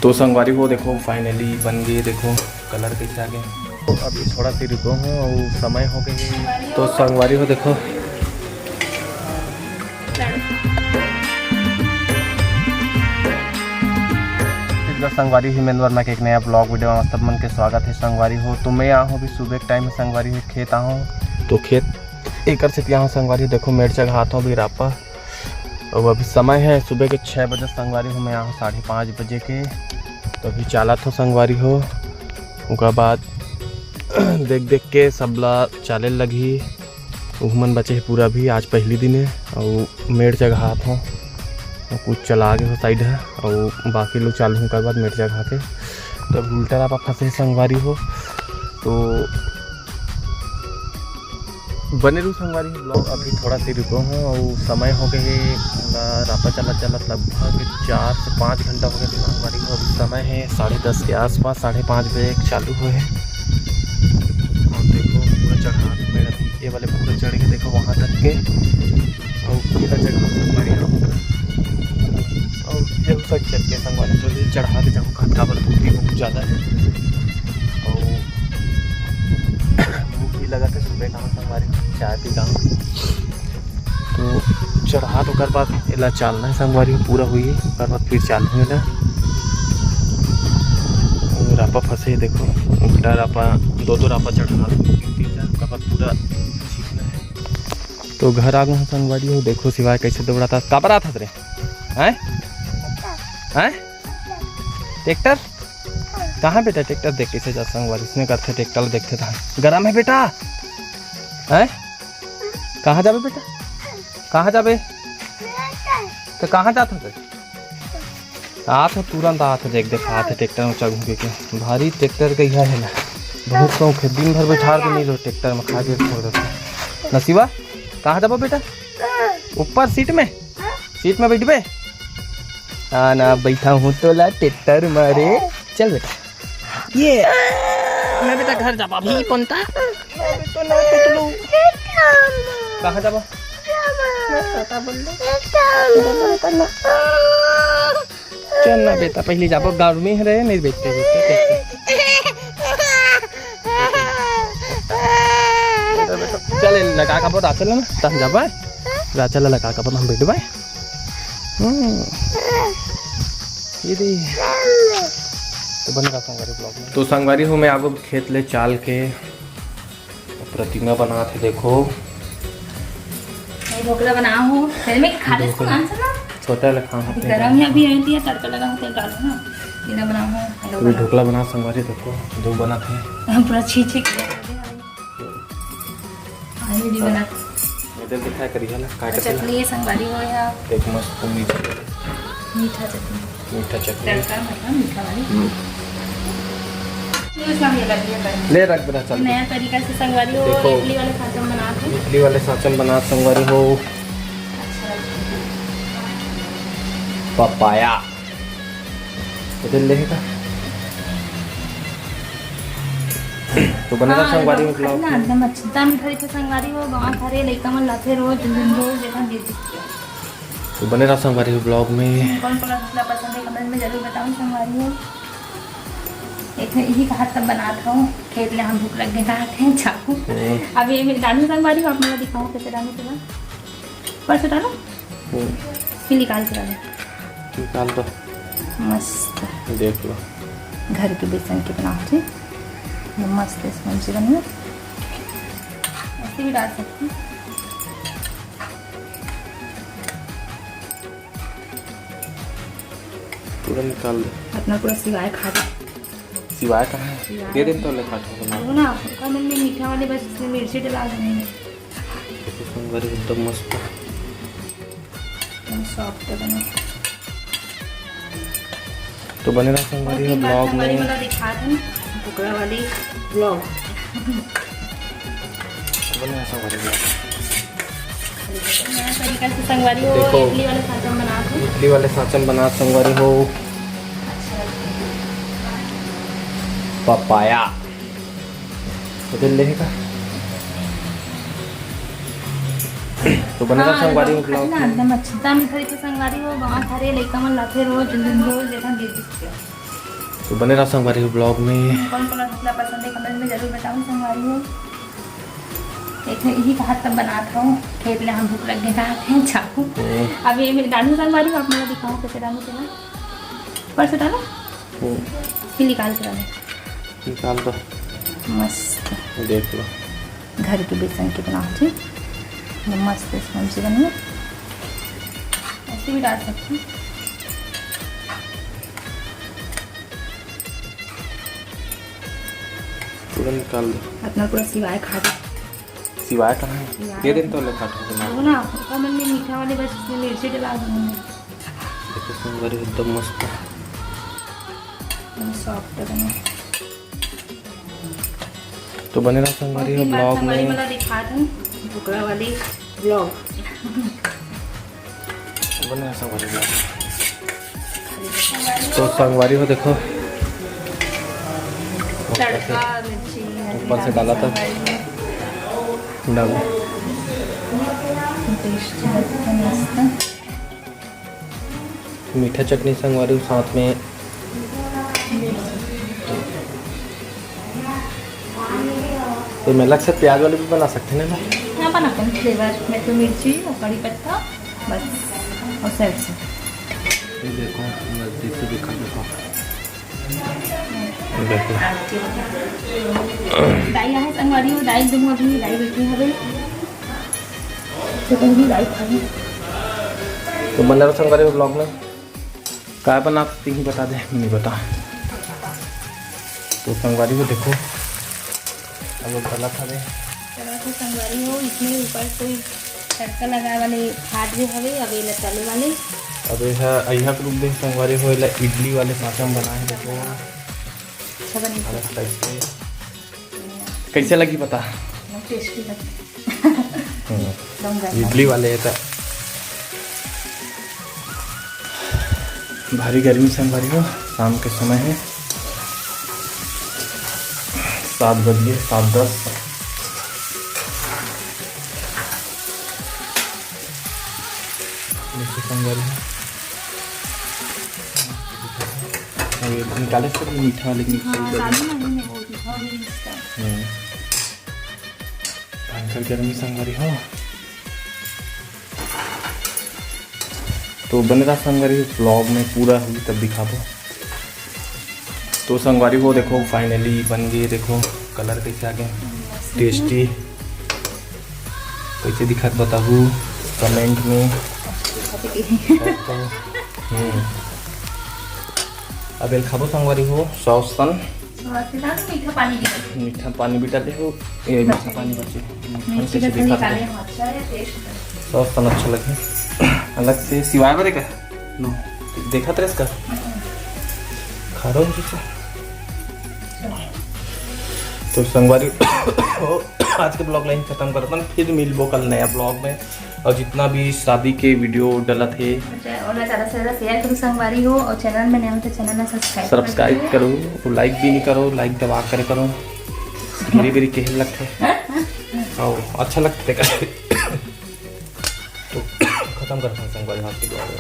तो संगवारी वो देखो फाइनली बन गई, देखो कलर कैसे आ गए। तो अभी थोड़ा सी रुको हूँ और समय हो गई। तो संगवारी हो देखो संगवारी ही मेन वर्मा के एक नया ब्लॉग वीडियो में सब मन के स्वागत है। संगवारी हो तो मैं यहाँ हूँ अभी सुबह के टाइम में। संगवारी है खेत आऊँ तो खेत एक से यहाँ संगवारी देखो मेरचा घात हूँ अभी रापा। और अभी समय है सुबह के 6 बजे। संगवारी हो मैं यहाँ 5:30 बजे के। तो अभी चालत हो संगवारी हो। उसके बाद देख देख के सबला चाले लगी। उमन बचे है पूरा भी, आज पहली दिन है। और मेरचा घात हूँ और कुछ चला आगे हो साइड है और बाकी लोग चालू होने के बाद मिर्चा खा के। तो अब उल्टा रापा फंसे संगवारी हो। तो बने रू संगवारी हो ब्लॉग। अभी थोड़ा सी रुको हूँ और समय हो गए रापा चलत लगभग 4 से 5 घंटा हो गया संगवारी हो। अभी समय है 10:30 के आसपास, 5:30 बजे चालू हुए हैं। और देखो पूरा चढ़ा मेरा ये वाले पूरा चढ़ के देखो वहाँ तक के। और पूरा जगह संगवारी हो और ये सब चल के संगवारी जो चढ़ा के जाऊँ खत्ता पर भूख भी बहुत ज़्यादा है। और भूख भी लगा के सुबह का संगवारी चाय पी जाऊँ। तो चढ़ा तो कर बाद इला चालना है संगवारी पूरा हुई कर बाद फिर चालू हुए ना। रापा फंसे देखो उल्टा रापा दो रापा चढ़ा कर बाद पूरा सीखना है। तो घर आ गए संगवारी हो देखो सिवाय कैसे दौड़ा था का बरा था तेरे हैं हैं ट्रैक्टर कहाँ बेटा ट्रैक्टर देख कैसे जा संगवारी इसने करते ट्रैक्टर देखते था गरम है बेटा हैं कहाँ जाबे बेटा कहाँ जाबे तो कहाँ जाते थे आते तुरंत आते देख देख आते ट्रैक्टर में चढ़ के भारी ट्रैक्टर का यह है ना बहुत शौक है दिन भर बैठा के नहीं लो ट्रैक्टर में खा के छोड़ देते। नसीबा कहाँ जाबो बेटा ऊपर सीट में बैठबे ना बैठा हूँ तो ला ट्रैक्टर मारे चल बेटा ये मैं बेटा घर जाबा भी पंता तो ना तो कहाँ जाबा चल ना बेटा पहले जाबो गर्मी है रे नहीं बैठते चल लगा का बोला चल ना तब जाबा राचल लगा का बोला हम बैठबा तो बन रहा संगवारी ब्लॉग में। तो संगवारी हो मैं आपको खेत ले चाल के प्रतिमा बना थे देखो ढोकला बना हूँ में खा ले छोटा लखा हूँ गरम है अभी रहती है तड़का लगा तेल डालो ना ये ना बना हूँ अभी ढोकला बना संगवारी देखो जो बना थे पूरा छीछे आलू भी बना इधर दिखाया करी है ना काट चटनी है संगवारी हो या एक मस्त मीठा चटनी तड़का मतलब मीठा वाली ले रख बेटा चल नया तरीका से संगवारी हो इडली वाले साँचम बनाते इडली वाले साँचम बना संगवारी हो पपाया इधर लेगा तो बनेगा संगवारी में ब्लॉग ना एकदम अच्छा मीठा मीठा संगवारी हो गाँव थारे लइका मन लाथे रोज देखा दे तो बने रहा संगवारी हो ब्लॉग में। कौन कौन सा पसंद है कमेंट में जरूर बताऊँ। संगवारी हो एक यही कहा तब बनाता हूँ खेत ले हम भूख लग गए खाते हैं चाकू अभी मेरी डालू संगवारी हो अपना दिखाऊँ कैसे डालने के बाद पर से डालो फिर निकाल के निकाल दो मस्त देख लो घर के बेसन के बनाते मस्त स्पंजी बनी ऐसे भी डाल सकते हैं। पूरा निकाल दो अपना पूरा सिवाय खा दो सिवाय कहाँ है दे दिन तो ले काटो वो ना कमल में मीठा वाले बस इसमें मिर्ची डला देंगे संगवारी एकदम मस्त सॉफ्ट बना। तो बने रहा संगवारी हो ब्लॉग में दिखा दें टुकड़ा वाली ब्लॉग बने रहा संगवारी ब्लॉग नया तरीका से संगवारी हो देखो इडली वाले साँचम बनाते इडली वाले साँचम बना संगवारी हो पपाया इधर लेगा तो बनेगा संगवारी में ब्लॉग ना एकदम अच्छा मीठा मीठा संगवारी हो गाँव थारे लइका मन लाथे रोज देखा दे तो बने रहा संगवारी हो ब्लॉग में। कौन कौन अपना पसंद है कमेंट में जरूर बताऊँ संगवारी हो। एक यही का हाथ तब बनाता हूँ खेत में हम भूख लग गए थे चाकू। अब ये मेरे डालू संगवारी हो, आप मेरा दिखाऊँ कैसे डालू चला पर से डालो फिर निकाल के डालो। निकाल दो मस्त देख लो घर के बेसन की बनाती मस्त स्पंजी बनी है। ऐसे भी डाल सकती हूँ। पूरा निकाल दो। अपना पूरा सिवाय खा दो। सिवाय कहाँ है? ये दिन तो ले काटो वो ना कमल में मीठा वाले बस इसमें मिर्ची डला दूँगी। देखो संगवारी एकदम मस्त है। सॉफ्ट बने तो बने रहा संगवारी हो ब्लॉग में। वाला दिखा दूँ ढोकला वाली ब्लॉग। बने रहा संगवारी ब्लॉग। तो संगवारी हो देखो तड़का मिर्ची ऊपर से डाला था डाल मीठा चटनी संगवारी साथ में। तो मैं अलग से प्याज वाले भी बना सकते हैं ना। यहाँ बनाते हैं फ्लेवर में तो मिर्ची और कड़ी पत्ता बस और सरसों। देखो नजदीक से दिखा देखो दाई है संगवारी हो दाई दूँगा अभी दाई बैठी है तो कहीं दाई खाई। तो बन रहा संगवारी हो ब्लॉग में क्या बनाती ही बता दे नहीं बता। तो संगवारी को देखो अब गला था दे तो संगवारी हो इसमें ऊपर कोई तड़का लगाए वाले हाथ जो हवे अब ये तले वाले अब यह रूप देख संगवारी हो इडली वाले साथ हम बनाए देखो अच्छा बनी कैसे लगी पता टेस्टी लगती इडली वाले है भारी गर्मी संगवारी हो। शाम के समय है 7 बज गए 7:10। संगवारी निकाले से मीठा वाले भयंकर गर्मी संगवारी हो। तो बन रहा संगवारी ब्लॉग में पूरा हुई तब दिखा दो। तो संगवारी हो देखो फाइनली बन गई देखो कलर कैसे आ गए टेस्टी कैसे दिखा बताओ कमेंट में। अब एक खाबो संगवारी हो सॉसन मीठा पानी भी डाले हो ये मीठा पानी बचे सॉसन अच्छा लगे अलग से सिवाय बरे का नो देखा तेरे इसका खा रहा हूँ तो संगवारी आज के ब्लॉग लाइन खत्म करता हूँ फिर मिलबो कल नया ब्लॉग में। और जितना भी शादी के वीडियो डाला थे और ज़्यादा से ज़्यादा शेयर करो संगवारी हो और चैनल में नया हो तो चैनल में सब्सक्राइब करो और लाइक भी नहीं करो लाइक दबा कर करो मेरी मेरी कह लगते और अच्छा लगते तो खत्म करता हूँ संगवारी हाथ के ब्लॉग।